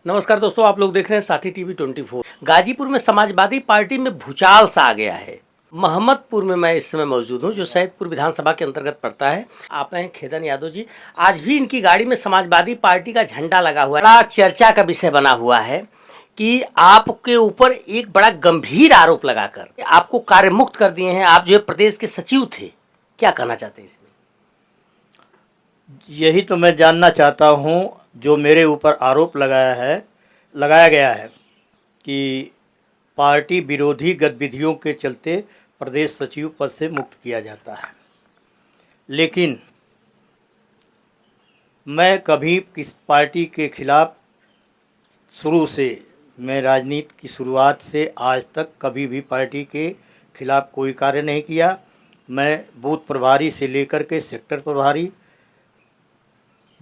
नमस्कार दोस्तों, आप लोग देख रहे हैं साथी टीवी 24। गाजीपुर में समाजवादी पार्टी में भूचाल सा आ गया है। मोहम्मदपुर में मैं इस समय मौजूद हूं, जो सैदपुर विधानसभा के अंतर्गत पड़ता है। आप हैं खेदन यादव जी। आज भी इनकी गाड़ी में समाजवादी पार्टी का झंडा लगा हुआ है। बड़ा चर्चा का विषय बना हुआ है कि आपके ऊपर एक बड़ा गंभीर आरोप लगाकर आपको कार्यमुक्त कर दिए हैं। आप जो है प्रदेश के सचिव थे, क्या कहना चाहते हैं इसमें? यही तो मैं जानना चाहता हूँ। जो मेरे ऊपर आरोप लगाया गया है कि पार्टी विरोधी गतिविधियों के चलते प्रदेश सचिव पद से मुक्त किया जाता है, लेकिन मैं कभी किस पार्टी के खिलाफ शुरू से, मैं राजनीति की शुरुआत से आज तक कभी भी पार्टी के खिलाफ कोई कार्य नहीं किया। मैं बूथ प्रभारी से लेकर के सेक्टर प्रभारी,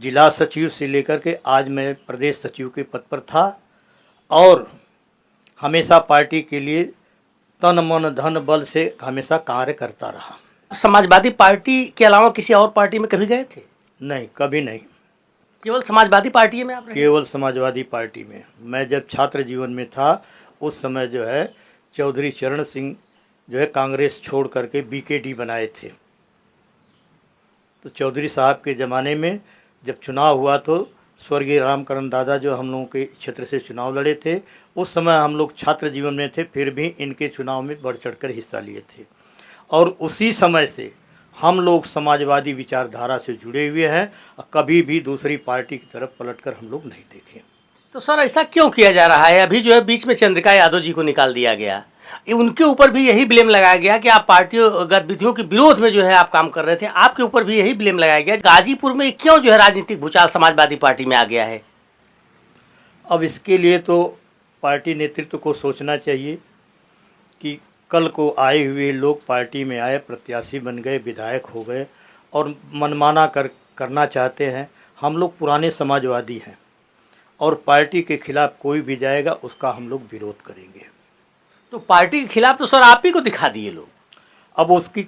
जिला सचिव से लेकर के आज मैं प्रदेश सचिव के पद पर था और हमेशा पार्टी के लिए तन मन धन बल से हमेशा कार्य करता रहा। समाजवादी पार्टी के अलावा किसी और पार्टी में कभी गए थे? नहीं, कभी नहीं। केवल समाजवादी पार्टी में आप रहे? केवल समाजवादी पार्टी में। मैं जब छात्र जीवन में था उस समय जो है चौधरी चरण सिंह जो है कांग्रेस छोड़ करके बीकेडी बनाए थे। तो चौधरी साहब के ज़माने में जब चुनाव हुआ तो स्वर्गीय रामकरण दादा जो हम लोगों के क्षेत्र से चुनाव लड़े थे, उस समय हम लोग छात्र जीवन में थे, फिर भी इनके चुनाव में बढ़ चढ़कर हिस्सा लिए थे। और उसी समय से हम लोग समाजवादी विचारधारा से जुड़े हुए हैं और कभी भी दूसरी पार्टी की तरफ पलटकर हम लोग नहीं देखे। तो सर ऐसा क्यों किया जा रहा है? अभी जो है बीच में चंद्रिका यादव जी को निकाल दिया गया, उनके ऊपर भी यही ब्लेम लगाया गया कि आप पार्टी गतिविधियों के विरोध में जो है आप काम कर रहे थे। आपके ऊपर भी यही ब्लेम लगाया गया। गाजीपुर में क्यों जो है राजनीतिक भूचाल समाजवादी पार्टी में आ गया है? अब इसके लिए तो पार्टी नेतृत्व को सोचना चाहिए कि कल को आए हुए लोग पार्टी में आए, प्रत्याशी बन गए, विधायक हो गए और मनमाना करना चाहते हैं। हम लोग पुराने समाजवादी हैं और पार्टी के खिलाफ कोई भी जाएगा उसका हम लोग विरोध करेंगे। तो पार्टी के खिलाफ तो सर आप ही को दिखा दिए लोग। अब उसकी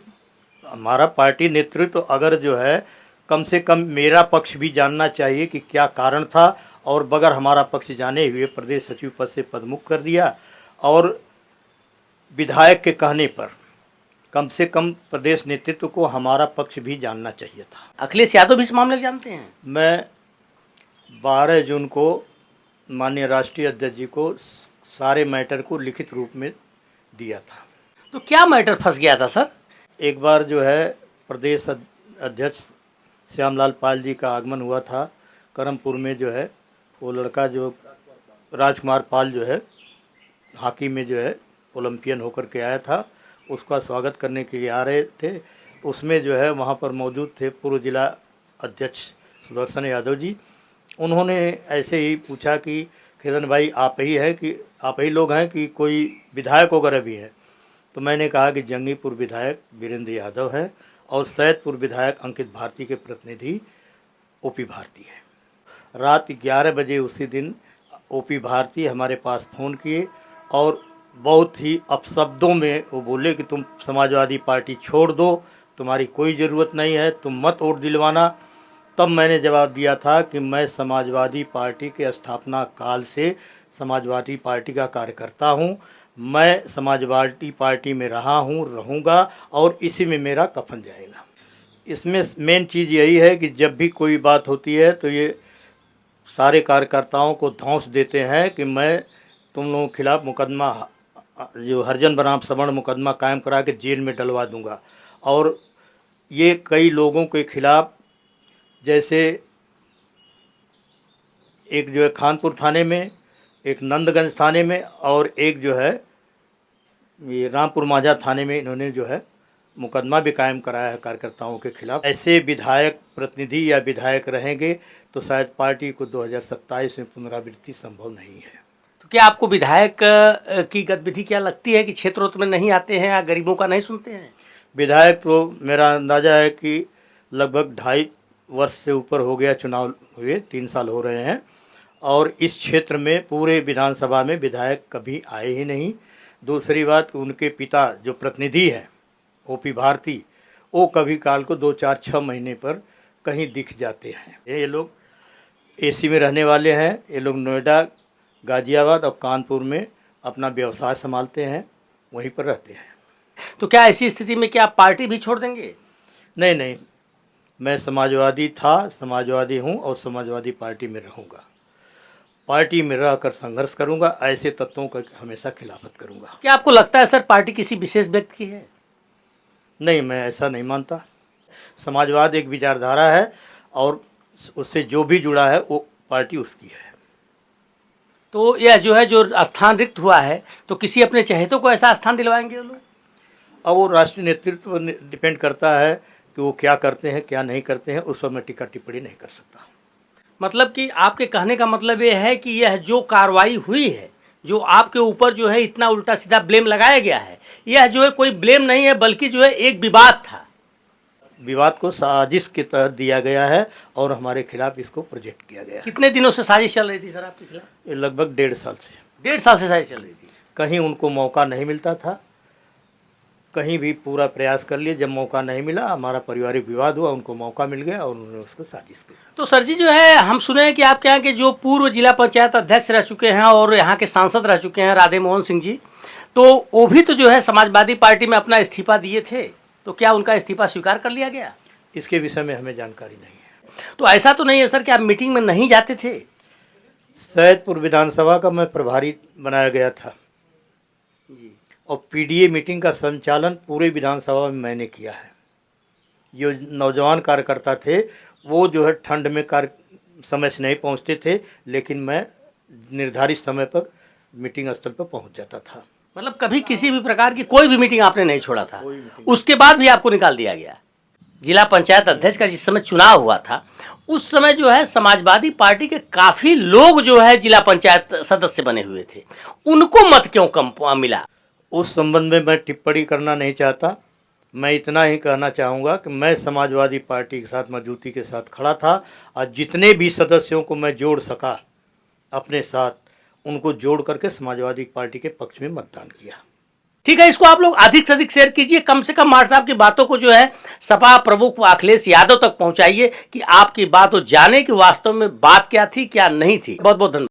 हमारा पार्टी नेतृत्व अगर जो है कम से कम मेरा पक्ष भी जानना चाहिए कि क्या कारण था, और बगैर हमारा पक्ष जाने हुए प्रदेश सचिव पद से पदमुक्त कर दिया। और विधायक के कहने पर कम से कम प्रदेश नेतृत्व को हमारा पक्ष भी जानना चाहिए था। अखिलेश यादव भी इस मामले को जानते हैं? मैं 12 जून को माननीय राष्ट्रीय अध्यक्ष जी को सारे मैटर को लिखित रूप में दिया था। तो क्या मैटर फंस गया था सर? एक बार जो है प्रदेश अध्यक्ष श्यामलाल पाल जी का आगमन हुआ था करमपुर में। जो है वो लड़का जो राजकुमार पाल जो है हॉकी में जो है ओलंपियन होकर के आया था, उसका स्वागत करने के लिए आ रहे थे। उसमें जो है वहाँ पर मौजूद थे पूर्व जिला अध्यक्ष सुदर्शन यादव जी। उन्होंने ऐसे ही पूछा कि खेदन भाई आप ही लोग हैं कि कोई विधायक वगैरह भी है? तो मैंने कहा कि जंगीपुर विधायक वीरेंद्र यादव है और सैदपुर विधायक अंकित भारती के प्रतिनिधि ओपी भारती है। रात 11 बजे उसी दिन ओपी भारती हमारे पास फ़ोन किए और बहुत ही अपशब्दों में वो बोले कि तुम समाजवादी पार्टी छोड़ दो, तुम्हारी कोई ज़रूरत नहीं है, तुम मत वोट दिलवाना। तब मैंने जवाब दिया था कि मैं समाजवादी पार्टी के स्थापना काल से समाजवादी पार्टी का कार्यकर्ता हूँ। मैं समाजवादी पार्टी में रहा हूँ, रहूँगा और इसी में मेरा कफन जाएगा। इसमें मेन चीज़ यही है कि जब भी कोई बात होती है तो ये सारे कार्यकर्ताओं को धौंस देते हैं कि मैं तुम लोगों के खिलाफ मुकदमा, जो हरिजन बनाम सवर्ण मुकदमा कायम करा के जेल में डलवा दूंगा। और ये कई लोगों के खिलाफ, जैसे एक जो है खानपुर थाने में, एक नंदगंज थाने में और एक जो है ये रामपुर माझा थाने में इन्होंने जो है मुकदमा भी कायम कराया है कार्यकर्ताओं के खिलाफ। ऐसे विधायक प्रतिनिधि या विधायक रहेंगे तो शायद पार्टी को 2027 में पुनरावृत्ति संभव नहीं है। तो क्या आपको विधायक की गतिविधि क्या लगती है कि क्षेत्रों में नहीं आते हैं या गरीबों का नहीं सुनते हैं? विधायक तो मेरा अंदाज़ा है कि लगभग 2.5 वर्ष से ऊपर हो गया चुनाव हुए, 3 साल हो रहे हैं और इस क्षेत्र में पूरे विधानसभा में विधायक कभी आए ही नहीं। दूसरी बात, उनके पिता जो प्रतिनिधि हैं ओपी भारती, वो कभी काल को 2, 4, 6 महीने पर कहीं दिख जाते हैं। ये लोग एसी में रहने वाले हैं। ये लोग नोएडा गाजियाबाद और कानपुर में अपना व्यवसाय संभालते हैं, वहीं पर रहते हैं। तो क्या ऐसी स्थिति में क्या आप पार्टी भी छोड़ देंगे? नहीं नहीं, मैं समाजवादी था, समाजवादी हूँ और समाजवादी पार्टी में रहूँगा। पार्टी में रहकर संघर्ष करूँगा, ऐसे तत्वों का हमेशा खिलाफत करूँगा। क्या आपको लगता है सर पार्टी किसी विशेष व्यक्ति की है? नहीं, मैं ऐसा नहीं मानता। समाजवाद एक विचारधारा है और उससे जो भी जुड़ा है वो पार्टी उसकी है। तो यह जो है जो स्थान रिक्त हुआ है तो किसी अपने चहेतों को ऐसा स्थान दिलवाएंगे वो लोग? अब वो राष्ट्रीय नेतृत्व पर डिपेंड करता है कि वो क्या करते हैं क्या नहीं करते हैं, उस पर मैं टीका टिप्पणी नहीं कर सकता। मतलब कि आपके कहने का मतलब ये है कि यह जो कार्रवाई हुई है, जो आपके ऊपर जो है इतना उल्टा सीधा ब्लेम लगाया गया है, यह जो है कोई ब्लेम नहीं है बल्कि जो है एक विवाद था। विवाद को साजिश के तहत दिया गया है और हमारे खिलाफ इसको प्रोजेक्ट किया गया है। कितने दिनों से साजिश चल रही थी सर आपके खिलाफ? ये लगभग 1.5 साल से। 1.5 साल से साजिश चल रही थी। कहीं उनको मौका नहीं मिलता था, कहीं भी पूरा प्रयास कर लिए, जब मौका नहीं मिला हमारा पारिवारिक विवाद हुआ, उनको मौका मिल गया और उन्होंने उसको साजिश की। तो सर जी जो है हम सुने हैं कि आपके यहाँ के जो पूर्व जिला पंचायत अध्यक्ष रह चुके हैं और यहाँ के सांसद रह चुके हैं राधे मोहन सिंह जी, तो वो भी तो जो है समाजवादी पार्टी में अपना इस्तीफा दिए थे, तो क्या उनका इस्तीफा स्वीकार कर लिया गया? इसके विषय में हमें जानकारी नहीं है। तो ऐसा तो नहीं है सर कि आप मीटिंग में नहीं जाते थे? सैदपुर विधानसभा का मैं प्रभारी बनाया गया था और पीडीए मीटिंग का संचालन पूरे विधानसभा में मैंने किया है। जो नौजवान कार्यकर्ता थे वो जो है ठंड में समय से नहीं पहुंचते थे, लेकिन मैं निर्धारित समय पर मीटिंग स्थल पर पहुंच जाता था। मतलब कभी किसी भी प्रकार की कोई भी मीटिंग आपने नहीं छोड़ा था? कोई मीटिंग। उसके बाद भी आपको निकाल दिया गया? जिला पंचायत अध्यक्ष का जिस समय चुनाव हुआ था उस समय जो है समाजवादी पार्टी के काफी लोग जो है जिला पंचायत सदस्य बने हुए थे, उनको मत क्यों कम मिला? उस संबंध में मैं टिप्पणी करना नहीं चाहता। मैं इतना ही कहना चाहूँगा कि मैं समाजवादी पार्टी के साथ मजबूती के साथ खड़ा था और जितने भी सदस्यों को मैं जोड़ सका अपने साथ, उनको जोड़ करके समाजवादी पार्टी के पक्ष में मतदान किया। ठीक है, इसको आप लोग अधिक से अधिक शेयर कीजिए, कम से कम मार साहब की बातों को जो है सपा प्रमुख अखिलेश यादव तक पहुंचाइए कि आपकी बात वो जाने कि वास्तव में बात क्या थी क्या नहीं थी। बहुत बहुत धन्यवाद।